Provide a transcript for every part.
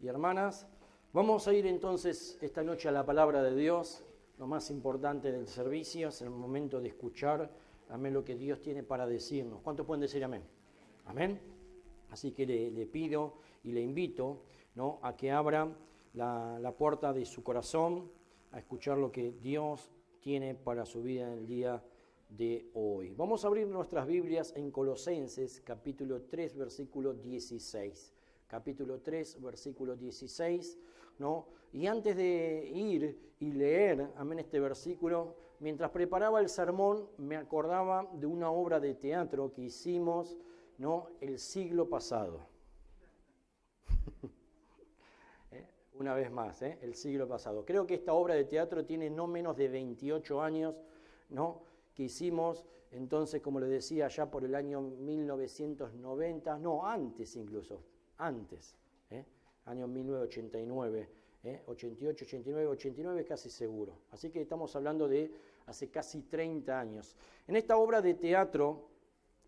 y hermanas. Vamos a ir entonces esta noche a la palabra de Dios. Lo más importante del servicio es el momento de escuchar, amén, lo que Dios tiene para decirnos. ¿Cuántos pueden decir amén? Amén. Así que le pido y le invito, ¿no?, a que abra la puerta de su corazón, a escuchar lo que Dios tiene para su vida en el día de hoy. Vamos a abrir nuestras Biblias en Colosenses, capítulo 3, versículo 16. Capítulo 3, versículo 16, ¿no? Y antes de ir y leer, amén, este versículo, mientras preparaba el sermón, me acordaba de una obra de teatro que hicimos, ¿no?, el siglo pasado. Una vez más, el siglo pasado. Creo que esta obra de teatro tiene no menos de 28 años, ¿no?, que hicimos, entonces, como les decía, ya por el año 1990, no, antes incluso, antes, año 1989, 88, 89, 89 casi seguro. Así que estamos hablando de hace casi 30 años. En esta obra de teatro,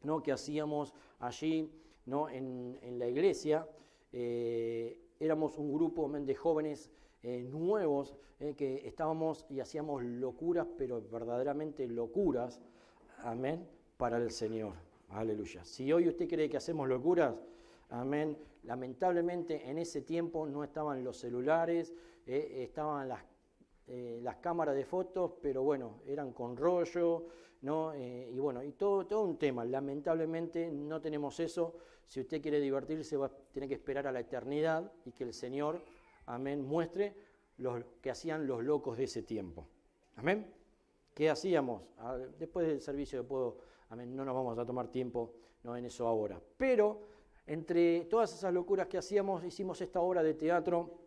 ¿no?, que hacíamos allí, ¿no?, en la iglesia, éramos un grupo de jóvenes nuevos que estábamos y hacíamos locuras, pero verdaderamente locuras, amén, para el Señor. Aleluya. Si hoy usted cree que hacemos locuras, amén, lamentablemente en ese tiempo no estaban los celulares, estaban las cámaras de fotos, pero bueno, eran con rollo, ¿no? Y bueno, y todo un tema. Lamentablemente no tenemos eso. Si usted quiere divertirse, va a tener que esperar a la eternidad y que el Señor, amén, muestre lo que hacían los locos de ese tiempo. Amén. ¿Qué hacíamos? Después del servicio de puedo, amén, no nos vamos a tomar tiempo, no, en eso ahora. Pero entre todas esas locuras que hacíamos, hicimos esta obra de teatro,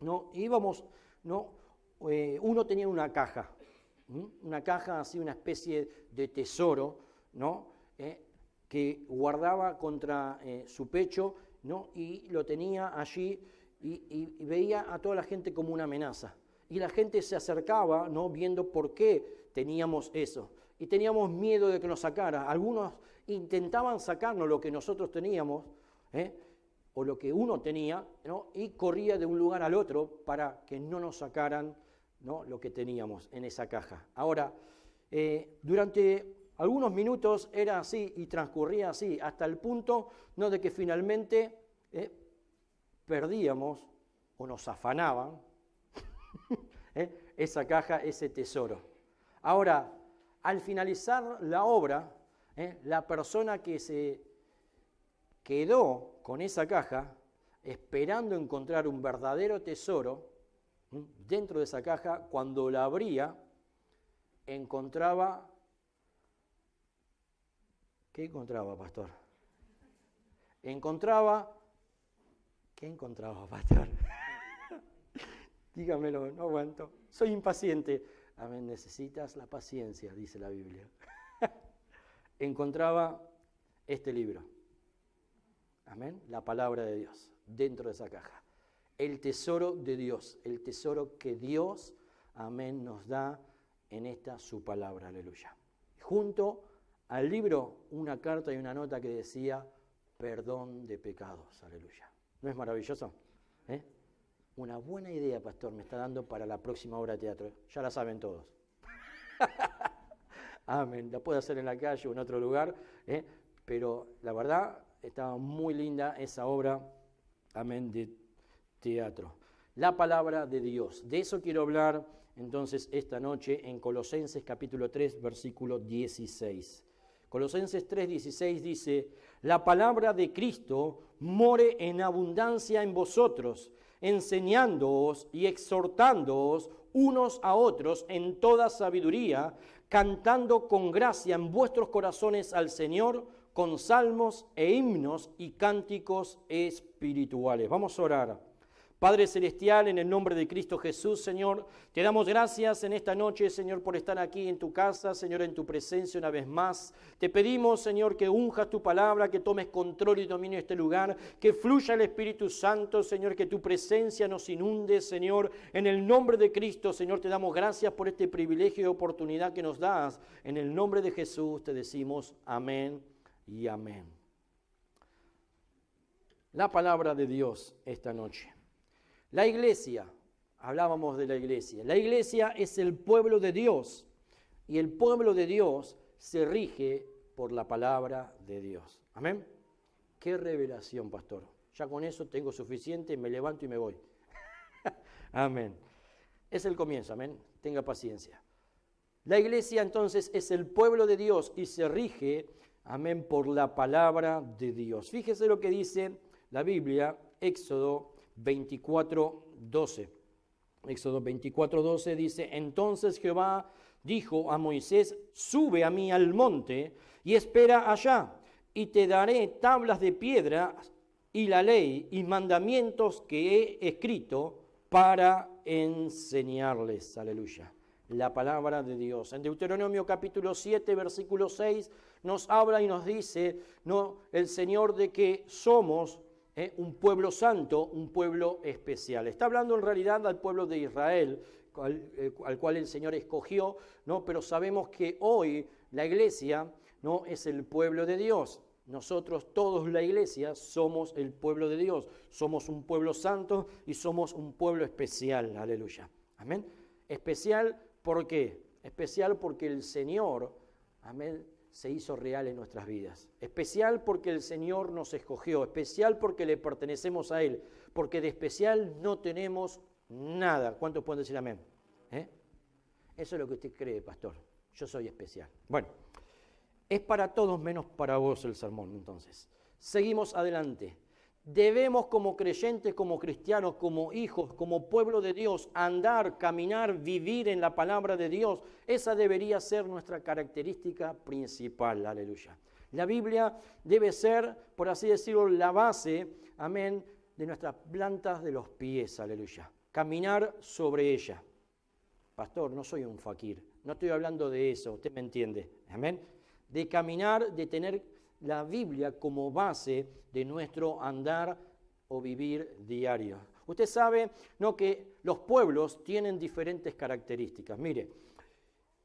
¿no? Íbamos, ¿no? Uno tenía una caja así, una especie de tesoro, ¿no?, que guardaba contra su pecho, ¿no?, y lo tenía allí y veía a toda la gente como una amenaza. Y la gente se acercaba, ¿no?, viendo por qué teníamos eso. Y teníamos miedo de que nos sacara. Algunos intentaban sacarnos lo que nosotros teníamos, o lo que uno tenía, ¿no?, y corría de un lugar al otro para que no nos sacaran, ¿no?, lo que teníamos en esa caja. Ahora, durante algunos minutos era así y transcurría así, hasta el punto, ¿no?, de que finalmente perdíamos o nos afanaban esa caja, ese tesoro. Ahora, al finalizar la obra, la persona que se quedó con esa caja, esperando encontrar un verdadero tesoro, dentro de esa caja, cuando la abría, encontraba... ¿Qué encontraba, pastor? ¿Qué encontraba, pastor? Dígamelo, no aguanto. Soy impaciente. Amén, necesitas la paciencia, dice la Biblia. Encontraba este libro. Amén, la palabra de Dios, dentro de esa caja. El tesoro de Dios, el tesoro que Dios, amén, nos da en esta su palabra, aleluya. Junto al libro, una carta y una nota que decía, perdón de pecados, aleluya. ¿No es maravilloso? Una buena idea, pastor, me está dando para la próxima obra de teatro. Ya la saben todos. Amén, la puedo hacer en la calle o en otro lugar, pero la verdad estaba muy linda esa obra, amén, de teatro. La palabra de Dios. De eso quiero hablar entonces esta noche en Colosenses capítulo 3, versículo 16. Colosenses 3, 16 dice, la palabra de Cristo more en abundancia en vosotros, enseñándoos y exhortándoos unos a otros en toda sabiduría, cantando con gracia en vuestros corazones al Señor, con salmos e himnos y cánticos espirituales. Vamos a orar. Padre Celestial, en el nombre de Cristo Jesús, Señor, te damos gracias en esta noche, Señor, por estar aquí en tu casa, Señor, en tu presencia una vez más. Te pedimos, Señor, que unjas tu palabra, que tomes control y dominio de este lugar, que fluya el Espíritu Santo, Señor, que tu presencia nos inunde, Señor. En el nombre de Cristo, Señor, te damos gracias por este privilegio y oportunidad que nos das. En el nombre de Jesús te decimos amén y amén. La palabra de Dios esta noche. La iglesia, hablábamos de la iglesia. La iglesia es el pueblo de Dios y el pueblo de Dios se rige por la palabra de Dios. Amén. Qué revelación, pastor. Ya con eso tengo suficiente, me levanto y me voy. Amén. Es el comienzo, amén. Tenga paciencia. La iglesia entonces es el pueblo de Dios y se rige, amén, por la palabra de Dios. Fíjese lo que dice la Biblia, Éxodo 24:12. Éxodo 24:12 dice: entonces Jehová dijo a Moisés: sube a mí al monte y espera allá, y te daré tablas de piedra y la ley y mandamientos que he escrito para enseñarles. Aleluya. La palabra de Dios. En Deuteronomio capítulo 7, versículo 6, nos habla y nos dice, ¿no?, el Señor, de que somos un pueblo santo, un pueblo especial. Está hablando en realidad al pueblo de Israel, al cual el Señor escogió, ¿no? Pero sabemos que hoy la iglesia, ¿no?, es el pueblo de Dios. Nosotros, todos la iglesia, somos el pueblo de Dios. Somos un pueblo santo y somos un pueblo especial. Aleluya. Amén. Especial, ¿por qué? Especial porque el Señor, amén, se hizo real en nuestras vidas. Especial porque el Señor nos escogió. Especial porque le pertenecemos a Él. Porque de especial no tenemos nada. ¿Cuántos pueden decir amén? Eso es lo que usted cree, pastor. Yo soy especial. Bueno, es para todos menos para vos el sermón, entonces. Seguimos adelante. Debemos, como creyentes, como cristianos, como hijos, como pueblo de Dios, andar, caminar, vivir en la palabra de Dios. Esa debería ser nuestra característica principal. Aleluya. La Biblia debe ser, por así decirlo, la base, amén, de nuestras plantas de los pies. Aleluya. Caminar sobre ella. Pastor, no soy un fakir. No estoy hablando de eso. Usted me entiende. Amén. De caminar, de tener la Biblia como base de nuestro andar o vivir diario. Usted sabe, ¿no?, que los pueblos tienen diferentes características. Mire,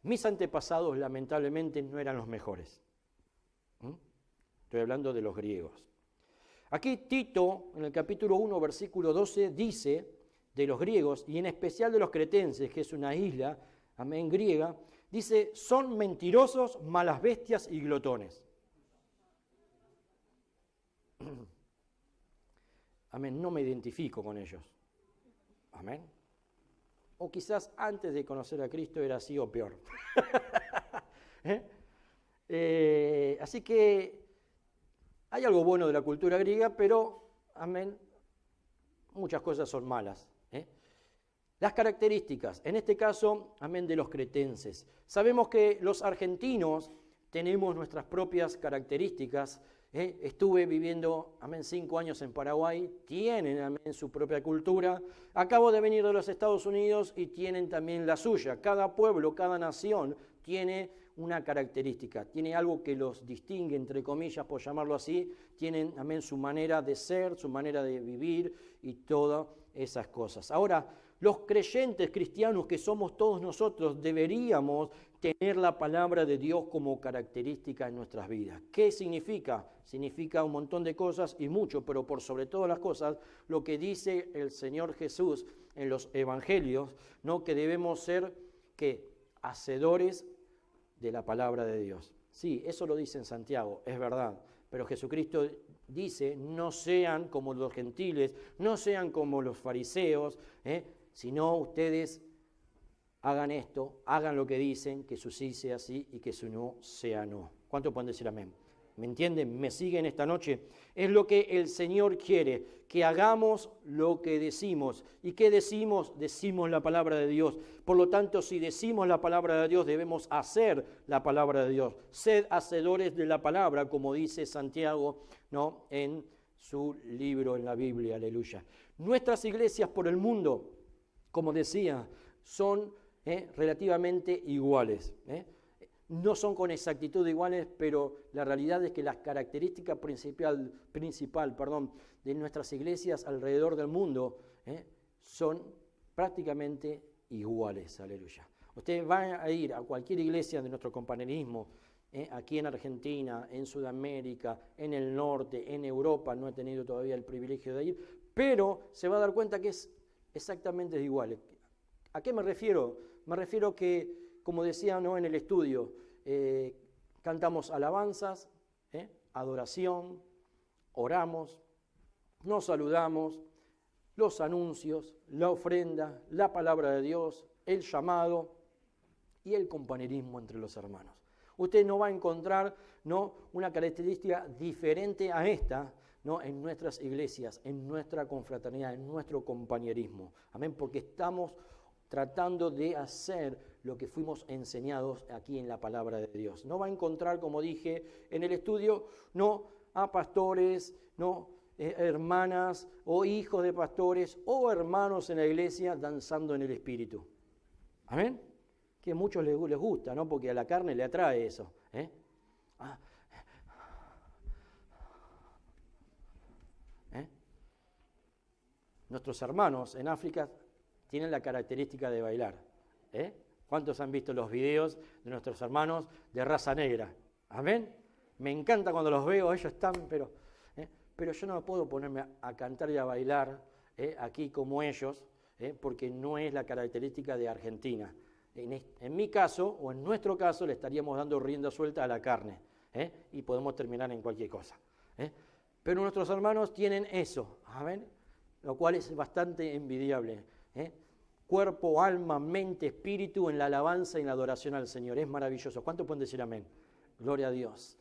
mis antepasados lamentablemente no eran los mejores. Estoy hablando de los griegos. Aquí Tito, en el capítulo 1, versículo 12, dice de los griegos, y en especial de los cretenses, que es una isla, amén, griega, dice: son mentirosos, malas bestias y glotones. Amén, no me identifico con ellos. Amén. O quizás antes de conocer a Cristo era así o peor. Así que hay algo bueno de la cultura griega, pero, amén, muchas cosas son malas. Las características, en este caso, amén, de los cretenses. Sabemos que los argentinos tenemos nuestras propias características. Estuve viviendo, amén, 5 años en Paraguay, tienen, amén, su propia cultura. Acabo de venir de los Estados Unidos y tienen también la suya. Cada pueblo, cada nación tiene una característica, tiene algo que los distingue, entre comillas, por llamarlo así. Tienen, amén, su manera de ser, su manera de vivir y todas esas cosas. Ahora, los creyentes cristianos que somos todos nosotros deberíamos tener la palabra de Dios como característica en nuestras vidas. ¿Qué significa? Significa un montón de cosas y mucho, pero por sobre todas las cosas, lo que dice el Señor Jesús en los evangelios, ¿no?, que debemos ser, ¿qué?, hacedores de la palabra de Dios. Sí, eso lo dice en Santiago, es verdad, pero Jesucristo dice: no sean como los gentiles, no sean como los fariseos, sino ustedes hagan esto, hagan lo que dicen, que su sí sea sí y que su no sea no. ¿Cuánto pueden decir amén? ¿Me entienden? ¿Me siguen esta noche? Es lo que el Señor quiere, que hagamos lo que decimos. ¿Y qué decimos? Decimos la palabra de Dios. Por lo tanto, si decimos la palabra de Dios, debemos hacer la palabra de Dios. Sed hacedores de la palabra, como dice Santiago, ¿no?, en su libro, en la Biblia. Aleluya. Nuestras iglesias por el mundo, como decía, son relativamente iguales. No son con exactitud iguales, pero la realidad es que las características principal, de nuestras iglesias alrededor del mundo son prácticamente iguales. Aleluya. Ustedes van a ir a cualquier iglesia de nuestro compañerismo, aquí en Argentina, en Sudamérica, en el norte, en Europa. No he tenido todavía el privilegio de ir, pero se va a dar cuenta que es exactamente igual. ¿A qué me refiero? Me refiero que, como decía, ¿no?, en el estudio, cantamos alabanzas, adoración, oramos, nos saludamos, los anuncios, la ofrenda, la palabra de Dios, el llamado y el compañerismo entre los hermanos. Usted no va a encontrar, ¿no?, una característica diferente a esta, ¿no?, en nuestras iglesias, en nuestra confraternidad, en nuestro compañerismo. Amén, porque estamos tratando de hacer lo que fuimos enseñados aquí en la palabra de Dios. No va a encontrar, como dije en el estudio, no a pastores, no hermanas o hijos de pastores o hermanos en la iglesia danzando en el Espíritu. Amén. Que a muchos les gusta, ¿no? Porque a la carne le atrae eso. Nuestros hermanos en África tienen la característica de bailar. ¿Cuántos han visto los videos de nuestros hermanos de raza negra? Amén. Me encanta cuando los veo, ellos están, pero yo no puedo ponerme a cantar y a bailar aquí como ellos, porque no es la característica de Argentina. En mi caso, o en nuestro caso, le estaríamos dando rienda suelta a la carne, y podemos terminar en cualquier cosa. Pero nuestros hermanos tienen eso, ¿amén? Lo cual es bastante envidiable. Cuerpo, alma, mente, espíritu en la alabanza y en la adoración al Señor. Es maravilloso. ¿Cuántos pueden decir amén? Gloria a Dios.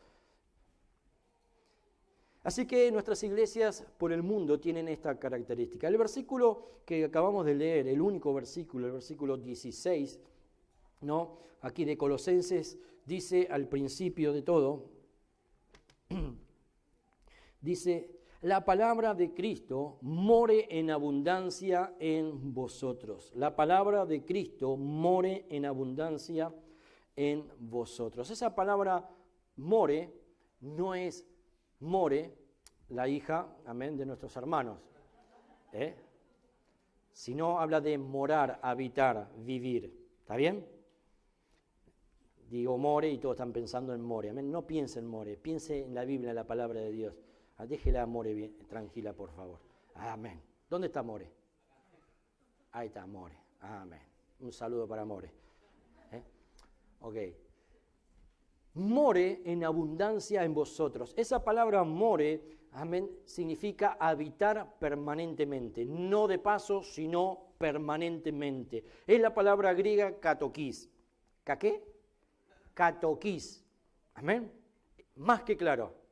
Así que nuestras iglesias por el mundo tienen esta característica. El versículo que acabamos de leer, el único versículo, el versículo 16, ¿no?, aquí de Colosenses, dice al principio de todo, dice: la palabra de Cristo more en abundancia en vosotros. La palabra de Cristo more en abundancia en vosotros. Esa palabra more no es more, la hija, amén, de nuestros hermanos, sino habla de morar, habitar, vivir. ¿Está bien? Digo more y todos están pensando en more. Amén. No piense en more, piense en la Biblia, en la palabra de Dios. Déjela more bien, tranquila, por favor. Amén. ¿Dónde está More? Ahí está More. Amén. Un saludo para More. Ok. More en abundancia en vosotros. Esa palabra more, amén, significa habitar permanentemente. No de paso, sino permanentemente. Es la palabra griega katokis. ¿Qué? Katokis. Amén. Más que claro.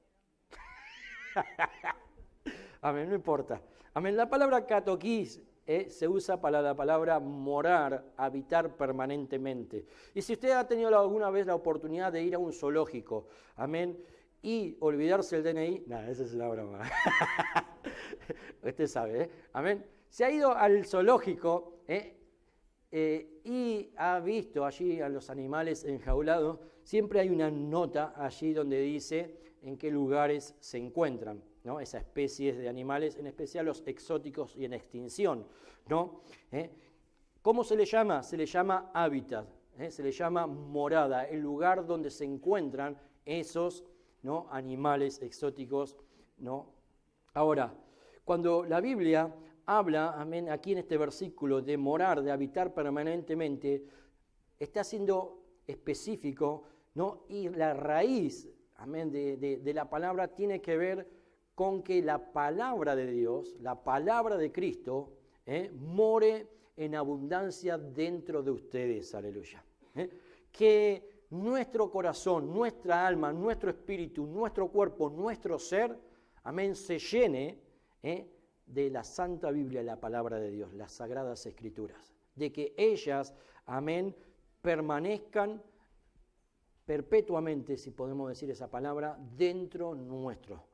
Amén, no importa. Amén, la palabra katokis se usa para la palabra morar, habitar permanentemente. Y si usted ha tenido alguna vez la oportunidad de ir a un zoológico, amén, y olvidarse el DNI, nada, esa es la broma. Usted sabe, amén. Se ha ido al zoológico y ha visto allí a los animales enjaulados, siempre hay una nota allí donde dice en qué lugares se encuentran, ¿no?, esas especies de animales, en especial los exóticos y en extinción, ¿no? ¿Cómo se le llama? Se le llama hábitat, se le llama morada, el lugar donde se encuentran esos, ¿no?, animales exóticos, ¿no? Ahora, cuando la Biblia habla, amén, aquí en este versículo de morar, de habitar permanentemente, está siendo específico, ¿no? Y la raíz, amén, de la palabra tiene que ver con que la palabra de Dios, la palabra de Cristo, more en abundancia dentro de ustedes, aleluya. Que nuestro corazón, nuestra alma, nuestro espíritu, nuestro cuerpo, nuestro ser, amén, se llene de la Santa Biblia, la palabra de Dios, las Sagradas Escrituras, de que ellas, amén, permanezcan perpetuamente, si podemos decir esa palabra, dentro nuestro,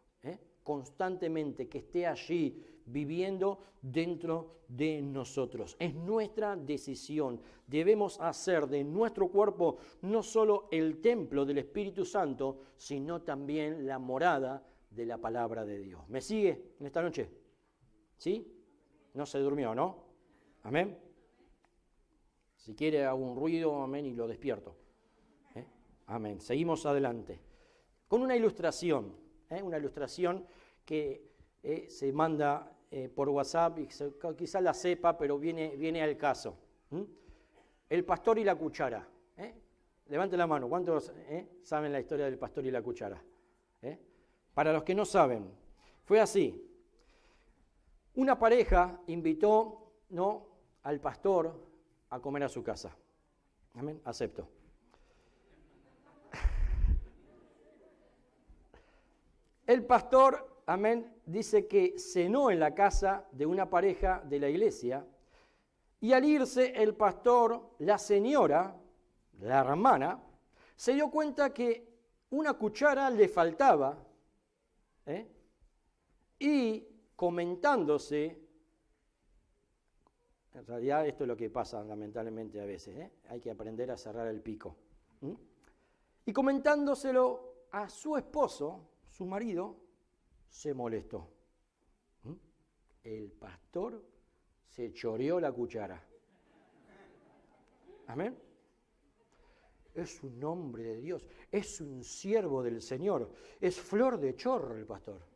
constantemente, que esté allí viviendo dentro de nosotros. Es nuestra decisión. Debemos hacer de nuestro cuerpo no solo el templo del Espíritu Santo, sino también la morada de la palabra de Dios. ¿Me sigue en esta noche? ¿Sí? No se durmió, ¿no? Amén. Si quiere hago un ruido, amén, y lo despierto. Amén. Seguimos adelante. Con una ilustración que se manda por WhatsApp, y quizás la sepa, pero viene al caso. El pastor y la cuchara. Levante la mano, ¿cuántos saben la historia del pastor y la cuchara? Para los que no saben, fue así. Una pareja invitó, ¿no?, al pastor a comer a su casa. Amén, acepto. El pastor, amén, dice que cenó en la casa de una pareja de la iglesia y al irse el pastor, la señora, la hermana, se dio cuenta que una cuchara le faltaba y comentándose, en realidad esto es lo que pasa lamentablemente a veces, hay que aprender a cerrar el pico. Y comentándoselo a su esposo, su marido, se molestó. El pastor se choreó la cuchara. Amén. Es un hombre de Dios, es un siervo del Señor, es flor de chorro el pastor.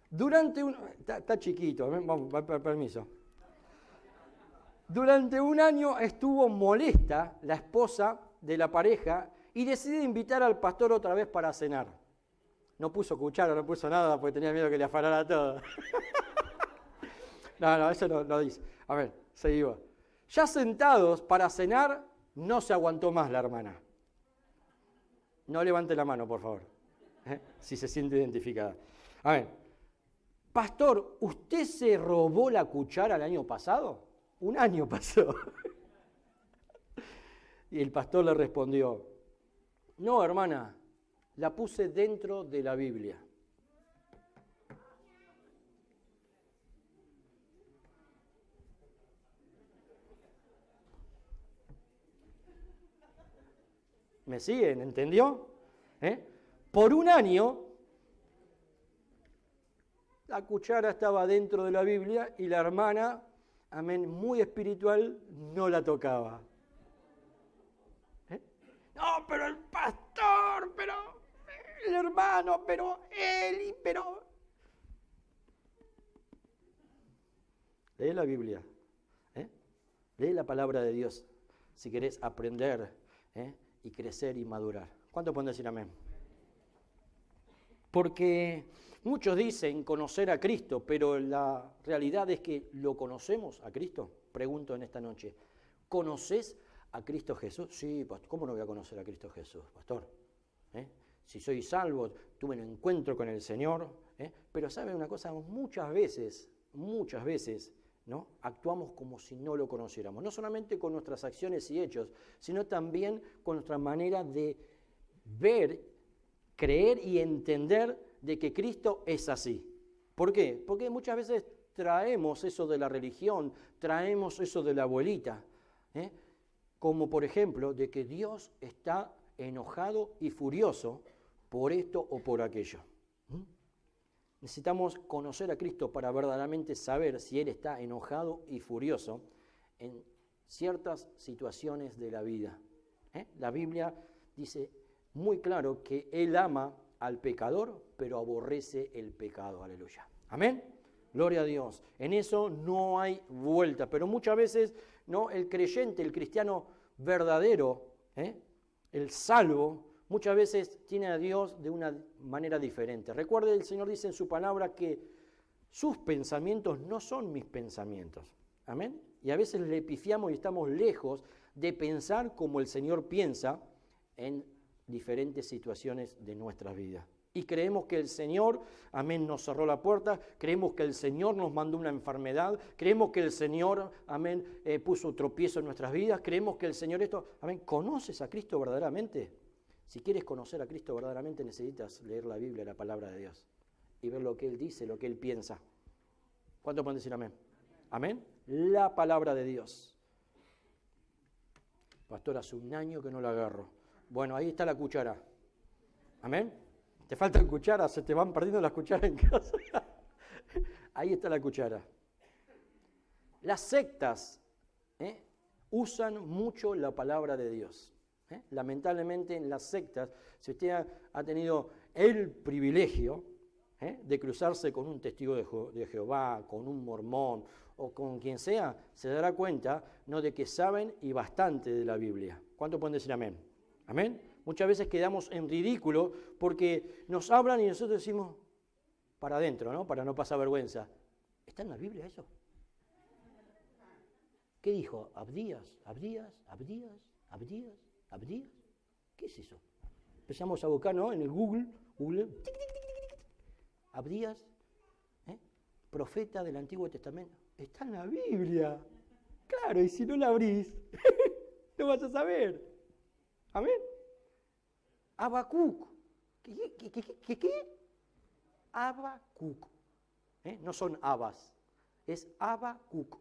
Durante un... Está chiquito, permiso. Durante un año estuvo molesta la esposa de la pareja y decide invitar al pastor otra vez para cenar. No puso cuchara, no puso nada porque tenía miedo que le afanara todo. No, eso no dice. A ver, seguimos. Ya sentados para cenar, no se aguantó más la hermana. No levante la mano, por favor, si se siente identificada. A ver, pastor, ¿usted se robó la cuchara el año pasado? Un año pasó. Y el pastor le respondió, no, hermana, la puse dentro de la Biblia. ¿Me siguen? ¿Entendió? Por un año, la cuchara estaba dentro de la Biblia y la hermana, amén, muy espiritual, no la tocaba. No, pero el pastor, pero el hermano, pero él, pero... Lee la Biblia, lee la palabra de Dios, si querés aprender y crecer y madurar. ¿Cuánto pueden decir amén? Porque muchos dicen conocer a Cristo, pero la realidad es que ¿lo conocemos a Cristo? Pregunto en esta noche. ¿Conoces a Cristo Jesús? Sí, pastor, ¿cómo no voy a conocer a Cristo Jesús, pastor? Si soy salvo, tuve un encuentro con el Señor. Pero ¿saben una cosa? Muchas veces, ¿no?, actuamos como si no lo conociéramos. No solamente con nuestras acciones y hechos, sino también con nuestra manera de ver, creer y entender de que Cristo es así. ¿Por qué? Porque muchas veces traemos eso de la religión, traemos eso de la abuelita, como por ejemplo de que Dios está enojado y furioso por esto o por aquello. Necesitamos conocer a Cristo para verdaderamente saber si Él está enojado y furioso en ciertas situaciones de la vida. La Biblia dice muy claro que Él ama al pecador, pero aborrece el pecado. Aleluya. Amén. Gloria a Dios. En eso no hay vuelta. Pero muchas veces, ¿no?, el creyente, el cristiano verdadero, el salvo, muchas veces tiene a Dios de una manera diferente. Recuerde, el Señor dice en su palabra que sus pensamientos no son mis pensamientos. Amén. Y a veces le pifiamos y estamos lejos de pensar como el Señor piensa en diferentes situaciones de nuestras vidas. Y creemos que el Señor, amén, nos cerró la puerta, creemos que el Señor nos mandó una enfermedad, creemos que el Señor, amén, puso tropiezo en nuestras vidas, creemos que el Señor esto, amén. ¿Conoces a Cristo verdaderamente? Si quieres conocer a Cristo verdaderamente necesitas leer la Biblia, la palabra de Dios, y ver lo que Él dice, lo que Él piensa. ¿Cuánto pueden decir amén? Amén. La palabra de Dios. Pastor, hace un año que no la agarro. Bueno, ahí está la cuchara. Amén. Te faltan cucharas, se te van perdiendo las cucharas en casa. Ahí está la cuchara. Las sectas usan mucho la palabra de Dios. Lamentablemente en las sectas, si usted ha tenido el privilegio de cruzarse con un testigo de Jehová, con un mormón o con quien sea, se dará cuenta, ¿no?, de que saben y bastante de la Biblia. ¿Cuánto pueden decir amén? ¿Amén? Muchas veces quedamos en ridículo porque nos hablan y nosotros decimos para adentro, ¿no?, para no pasar vergüenza. ¿Está en la Biblia eso? ¿Qué dijo? ¿Abdías? ¿Abdías? ¿Abdías? ¿Abdías? ¿Abdías? ¿Qué es eso? Empezamos a buscar, ¿no?, en el Google, tic, tic, tic, tic, tic. Abdías, profeta del Antiguo Testamento. Está en la Biblia. Claro, y si no la abrís, no vas a saber. Amén. Habacuc. ¿Qué? Habacuc. No son habas, es Habacuc.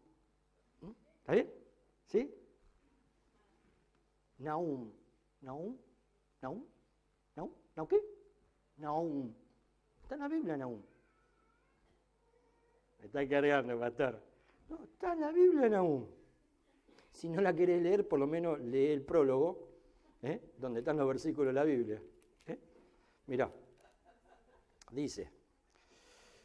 ¿Está bien? ¿Sí? Nahum. ¿Nahum qué? Nahum. Está en la Biblia, Nahum. Me está cargando, pastor. No, está en la Biblia, Nahum. Si no la querés leer, por lo menos lee el prólogo, donde están los versículos de la Biblia. Mirá, dice,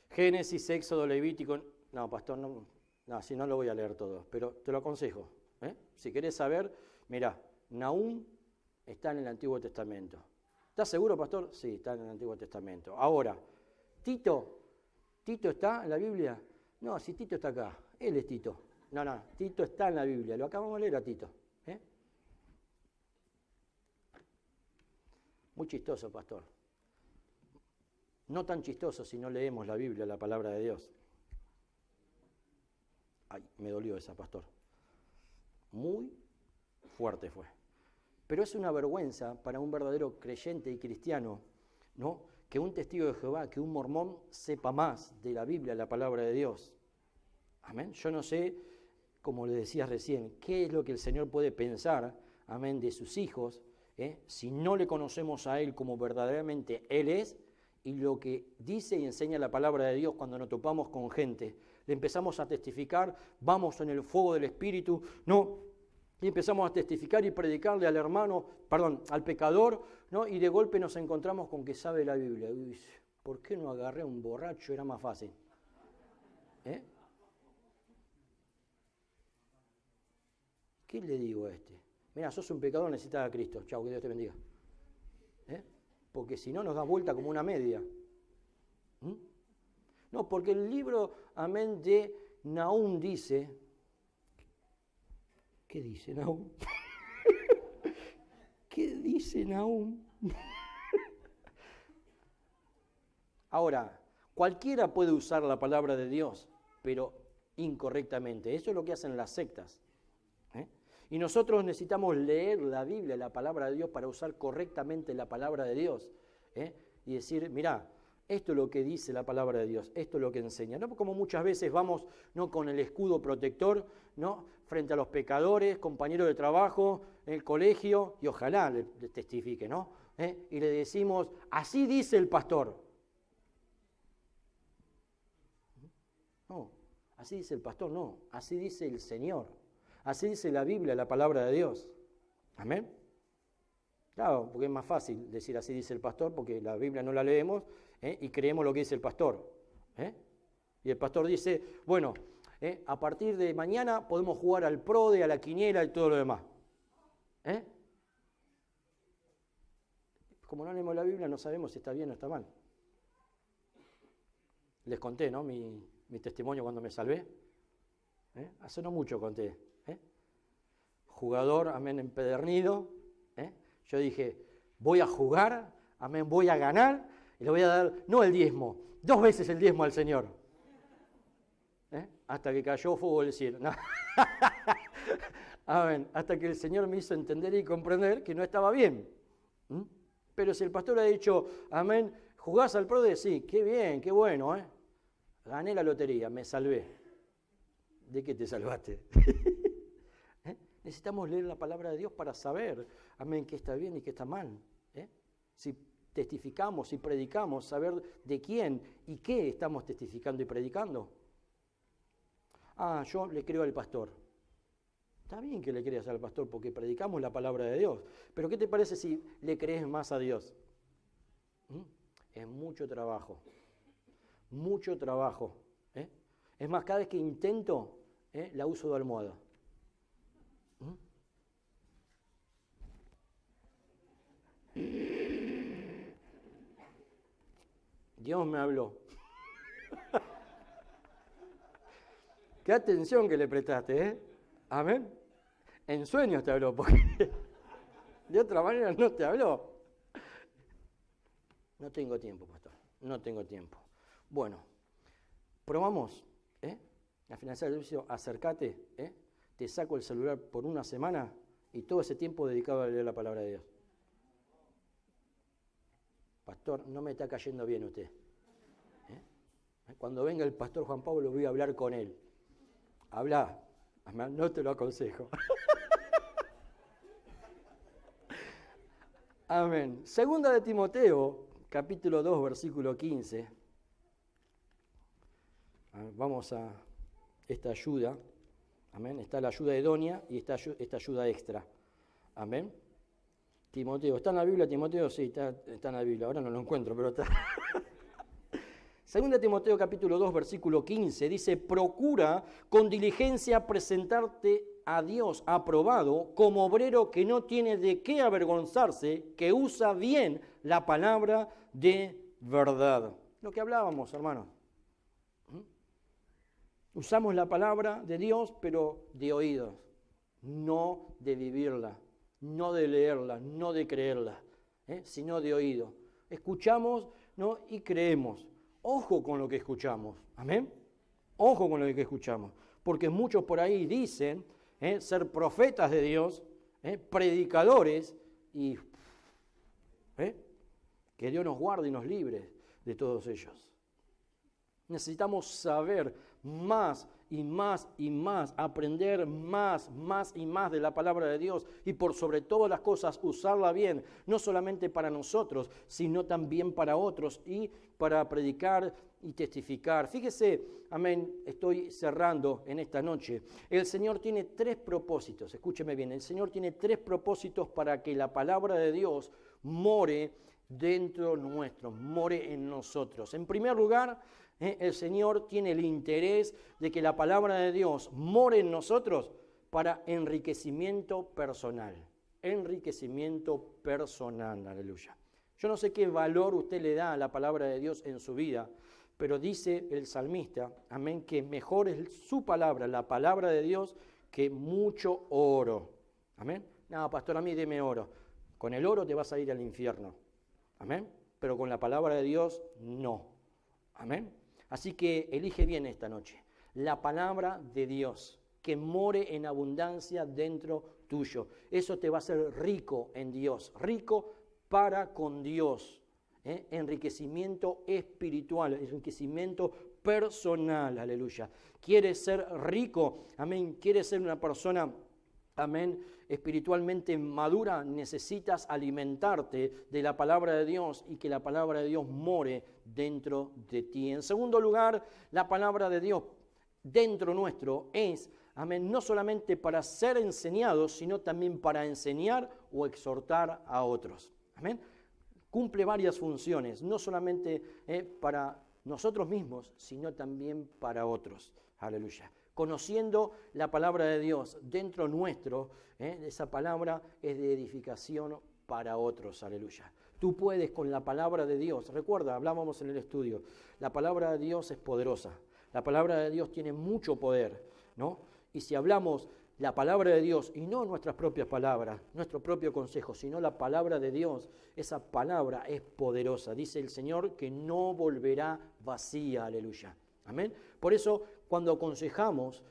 Génesis, Éxodo, Levítico. No, pastor, no, si no lo voy a leer todo, pero te lo aconsejo. Si querés saber, mirá, Nahum está en el Antiguo Testamento. ¿Estás seguro, pastor? Sí, está en el Antiguo Testamento. Ahora, ¿Tito está en la Biblia? No, si Tito está acá, él es Tito. No, Tito está en la Biblia, lo acabamos de leer a Tito. Muy chistoso, pastor. No tan chistoso si no leemos la Biblia, la palabra de Dios. Ay, me dolió esa, pastor. Muy fuerte fue. Pero es una vergüenza para un verdadero creyente y cristiano, ¿no?, que un testigo de Jehová, que un mormón sepa más de la Biblia, la palabra de Dios. Amén. Yo no sé, como le decía recién, qué es lo que el Señor puede pensar, amén, de sus hijos, si no le conocemos a Él como verdaderamente Él es, y lo que dice y enseña la palabra de Dios cuando nos topamos con gente. Le empezamos a testificar, vamos en el fuego del Espíritu, ¿no? Y empezamos a testificar y predicarle al hermano, al pecador, ¿no? Y de golpe nos encontramos con que sabe la Biblia. Uy, ¿por qué no agarré a un borracho? Era más fácil. ¿Qué le digo a este? Mira, sos un pecador, necesitas a Cristo. Chau, que Dios te bendiga. Porque si no nos da vuelta como una media. No, porque el libro, amén, de Nahum dice... ¿Qué dice Nahum? ¿Qué dice Nahum? Ahora, cualquiera puede usar la palabra de Dios, pero incorrectamente. Eso es lo que hacen las sectas. Y nosotros necesitamos leer la Biblia, la palabra de Dios, para usar correctamente la palabra de Dios. Y decir, mirá, esto es lo que dice la palabra de Dios, esto es lo que enseña. No como muchas veces vamos, no, con el escudo protector, ¿no?, frente a los pecadores, compañeros de trabajo, en el colegio, y ojalá le testifique, ¿no? Y le decimos, así dice el pastor. No, así dice el pastor, no, así dice el Señor. Así dice la Biblia, la palabra de Dios. Amén. Claro, porque es más fácil decir así dice el pastor, porque la Biblia no la leemos y creemos lo que dice el pastor. Y el pastor dice, bueno, a partir de mañana podemos jugar al PRODE, a la quiniela y todo lo demás. Como no leemos la Biblia, no sabemos si está bien o está mal. Les conté, ¿no?, mi testimonio cuando me salvé. Hace no mucho conté. Jugador, amén, empedernido. Yo dije, voy a jugar, amén, voy a ganar, y le voy a dar, no el diezmo, 2 veces el diezmo al Señor. Hasta que cayó fuego del cielo. No. Amén. Hasta que el Señor me hizo entender y comprender que no estaba bien. Pero si el pastor ha dicho, amén, ¿jugás al PRODE? Sí, qué bien, qué bueno, gané la lotería, me salvé. ¿De qué te salvaste? Necesitamos leer la palabra de Dios para saber, amén, qué está bien y qué está mal. Si testificamos y predicamos, saber de quién y qué estamos testificando y predicando. Yo le creo al pastor. Está bien que le creas al pastor porque predicamos la palabra de Dios. Pero ¿qué te parece si le crees más a Dios? es mucho trabajo. Mucho trabajo. ¿Eh? Es más, cada vez que intento, la uso de almohada. Dios me habló. Qué atención que le prestaste, ¿eh? Amén. En sueños te habló, porque de otra manera no te habló. No tengo tiempo, pastor. No tengo tiempo. Bueno, probamos, al finalizar el servicio, acércate, te saco el celular por una semana y todo ese tiempo dedicado a leer la palabra de Dios. Pastor, no me está cayendo bien usted. Cuando venga el pastor Juan Pablo voy a hablar con él. Habla, no te lo aconsejo. Amén. Segunda de Timoteo, capítulo 2, versículo 15. Vamos a esta ayuda. Amén. Está la ayuda idónea y esta ayuda extra. Amén. Timoteo, ¿está en la Biblia Timoteo? Sí, está en la Biblia. Ahora no lo encuentro, pero está. Segunda de Timoteo, capítulo 2, versículo 15, dice, procura con diligencia presentarte a Dios aprobado como obrero que no tiene de qué avergonzarse, que usa bien la palabra de verdad. Lo que hablábamos, hermanos. Usamos la palabra de Dios, pero de oídos, no de vivirla, no de leerla, no de creerla, sino de oído. Escuchamos, ¿no? Y creemos. Ojo con lo que escuchamos, amén. Ojo con lo que escuchamos, porque muchos por ahí dicen ser profetas de Dios, predicadores, y que Dios nos guarde y nos libre de todos ellos. Necesitamos saber más y más y más, aprender más y más de la palabra de Dios y por sobre todas las cosas usarla bien, no solamente para nosotros, sino también para otros y para predicar y testificar. Fíjese, amén, estoy cerrando en esta noche. El Señor tiene 3 propósitos, escúcheme bien, el Señor tiene 3 propósitos para que la palabra de Dios more dentro nuestro, more en nosotros. En primer lugar, el Señor tiene el interés de que la palabra de Dios more en nosotros para enriquecimiento personal. Enriquecimiento personal, aleluya. Yo no sé qué valor usted le da a la palabra de Dios en su vida, pero dice el salmista, amén, que mejor es su palabra, la palabra de Dios, que mucho oro. Amén. No, pastor, a mí deme oro. Con el oro te vas a ir al infierno. Amén. Pero con la palabra de Dios, no. Amén. Así que elige bien esta noche la palabra de Dios, que more en abundancia dentro tuyo. Eso te va a hacer rico en Dios, rico para con Dios. Enriquecimiento espiritual, enriquecimiento personal, aleluya. ¿Quieres ser rico? Amén. ¿Quieres ser una persona, amén, espiritualmente madura? Necesitas alimentarte de la palabra de Dios y que la palabra de Dios more dentro de ti. En segundo lugar, la palabra de Dios dentro nuestro es, amén, no solamente para ser enseñados, sino también para enseñar o exhortar a otros. Amén. Cumple varias funciones, no solamente para nosotros mismos, sino también para otros. Aleluya. Conociendo la palabra de Dios dentro nuestro, esa palabra es de edificación para otros, aleluya. Tú puedes con la palabra de Dios, recuerda, hablábamos en el estudio, la palabra de Dios es poderosa, la palabra de Dios tiene mucho poder, ¿no? Y si hablamos la palabra de Dios y no nuestras propias palabras, nuestro propio consejo, sino la palabra de Dios, esa palabra es poderosa. Dice el Señor que no volverá vacía, aleluya. Amén. Por eso, cuando aconsejamos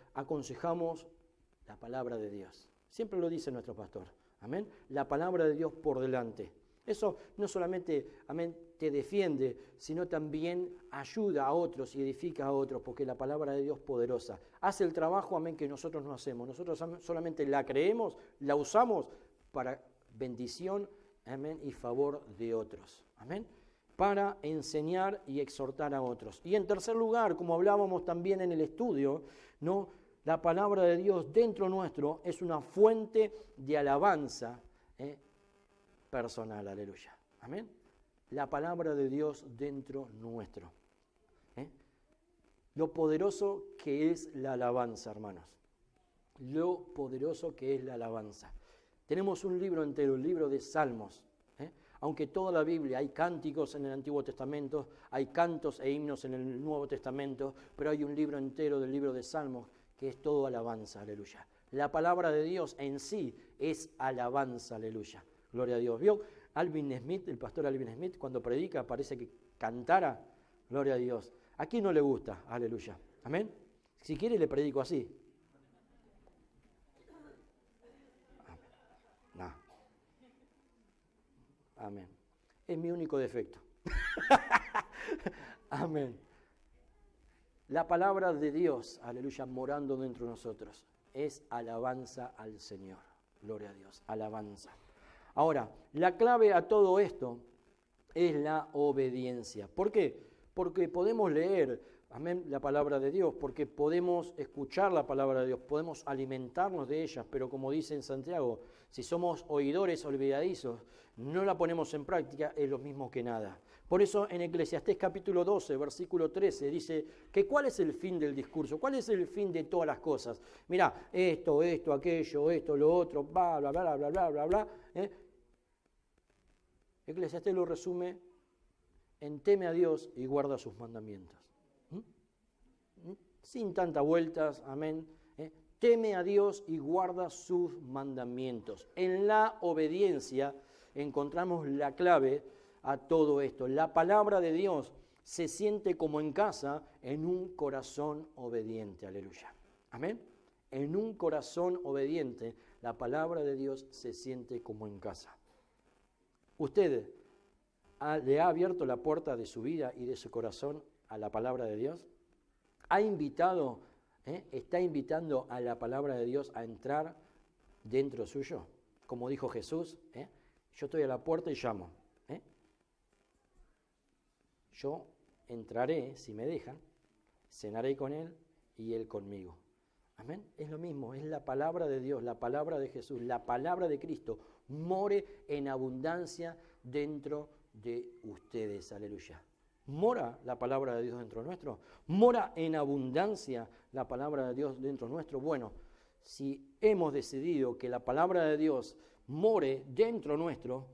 la palabra de Dios. Siempre lo dice nuestro pastor. Amén. La palabra de Dios por delante. Eso no solamente, amén, te defiende, sino también ayuda a otros y edifica a otros, porque la palabra de Dios es poderosa. Hace el trabajo, amén, que nosotros no hacemos. Nosotros solamente la creemos, la usamos para bendición, amén, y favor de otros. Amén. Para enseñar y exhortar a otros. Y en tercer lugar, como hablábamos también en el estudio, ¿no? La palabra de Dios dentro nuestro es una fuente de alabanza personal, aleluya. Amén. la palabra de Dios dentro nuestro. Lo poderoso que es la alabanza, hermanos. Lo poderoso que es la alabanza. Tenemos un libro entero, el libro de Salmos. Aunque toda la Biblia, hay cánticos en el Antiguo Testamento, hay cantos e himnos en el Nuevo Testamento, pero hay un libro entero del libro de Salmos que es todo alabanza, aleluya. La palabra de Dios en sí es alabanza, aleluya. Gloria a Dios. ¿Vio Alvin Smith, el pastor Alvin Smith, cuando predica parece que cantara? Gloria a Dios. ¿A quién no le gusta? Aleluya. Amén. Si quiere le predico así. No. Amén. Es mi único defecto. Amén. La palabra de Dios, aleluya, morando dentro de nosotros, es alabanza al Señor. Gloria a Dios, alabanza. Ahora, la clave a todo esto es la obediencia. ¿Por qué? Porque podemos leer, amén, la palabra de Dios, porque podemos escuchar la palabra de Dios, podemos alimentarnos de ella, pero como dice en Santiago, si somos oidores olvidadizos, no la ponemos en práctica, es lo mismo que nada. Por eso en Eclesiastés capítulo 12, versículo 13, dice que ¿cuál es el fin del discurso? ¿Cuál es el fin de todas las cosas? Mirá, esto, aquello, esto, lo otro, bla, bla, bla, bla, bla, bla, bla. Eclesiastés lo resume en teme a Dios y guarda sus mandamientos. Sin tantas vueltas, amén. Teme a Dios y guarda sus mandamientos. En la obediencia encontramos la clave a todo esto. La palabra de Dios se siente como en casa en un corazón obediente. Aleluya. Amén. En un corazón obediente, la palabra de Dios se siente como en casa. ¿Usted le ha abierto la puerta de su vida y de su corazón a la palabra de Dios? ¿Ha invitado, está invitando a la palabra de Dios a entrar dentro suyo? Como dijo Jesús, yo estoy a la puerta y llamo. Yo entraré, si me dejan, cenaré con Él y Él conmigo. Amén. Es lo mismo, es la palabra de Dios, la palabra de Jesús, la palabra de Cristo. More en abundancia dentro de ustedes. Aleluya. ¿Mora la palabra de Dios dentro nuestro? ¿Mora en abundancia la palabra de Dios dentro nuestro? Bueno, si hemos decidido que la palabra de Dios more dentro nuestro,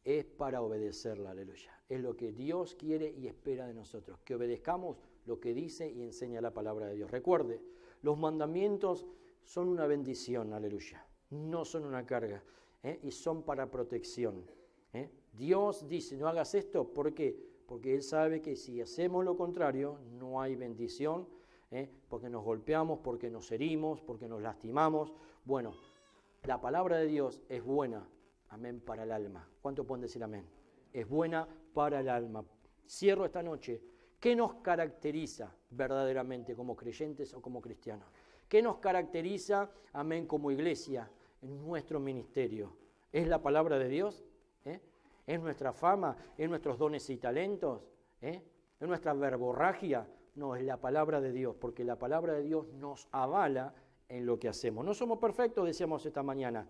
es para obedecerla, aleluya. Es lo que Dios quiere y espera de nosotros, que obedezcamos lo que dice y enseña la palabra de Dios. Recuerde, los mandamientos son una bendición, aleluya, no son una carga, y son para protección. Dios dice, no hagas esto, ¿por qué? Porque Él sabe que si hacemos lo contrario, no hay bendición, porque nos golpeamos, porque nos herimos, porque nos lastimamos. Bueno, la palabra de Dios es buena, amén, para el alma. ¿Cuánto pueden decir amén? Es buena para el alma. Cierro esta noche. ¿Qué nos caracteriza verdaderamente como creyentes o como cristianos? ¿Qué nos caracteriza, amén, como iglesia en nuestro ministerio? ¿Es la palabra de Dios? ¿Es nuestra fama? ¿Es nuestros dones y talentos? ¿Es nuestra verborragia? No, es la palabra de Dios, porque la palabra de Dios nos avala en lo que hacemos. No somos perfectos, decíamos esta mañana,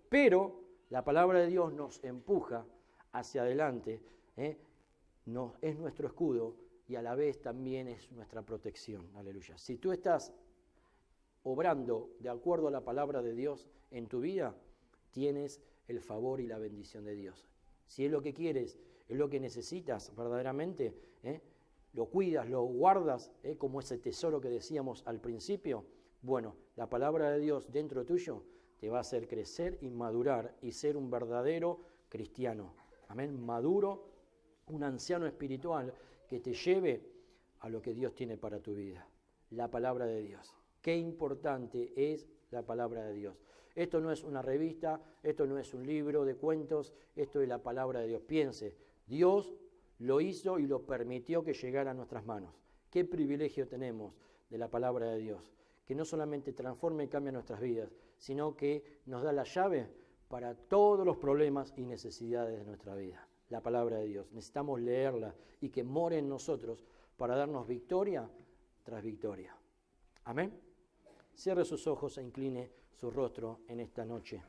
pero la palabra de Dios nos empuja hacia adelante, es nuestro escudo y a la vez también es nuestra protección. Aleluya. Si tú estás obrando de acuerdo a la palabra de Dios en tu vida, tienes el favor y la bendición de Dios. Si es lo que quieres, es lo que necesitas verdaderamente, lo cuidas, lo guardas, como ese tesoro que decíamos al principio, bueno, la palabra de Dios dentro tuyo te va a hacer crecer y madurar y ser un verdadero cristiano. Amén, maduro, un anciano espiritual que te lleve a lo que Dios tiene para tu vida. La palabra de Dios. Qué importante es la palabra de Dios. Esto no es una revista, esto no es un libro de cuentos, esto es la palabra de Dios. Piense, Dios lo hizo y lo permitió que llegara a nuestras manos. Qué privilegio tenemos de la palabra de Dios, que no solamente transforma y cambia nuestras vidas, sino que nos da la llave para todos los problemas y necesidades de nuestra vida. La palabra de Dios. Necesitamos leerla y que more en nosotros para darnos victoria tras victoria. Amén. Cierre sus ojos e incline su rostro en esta noche.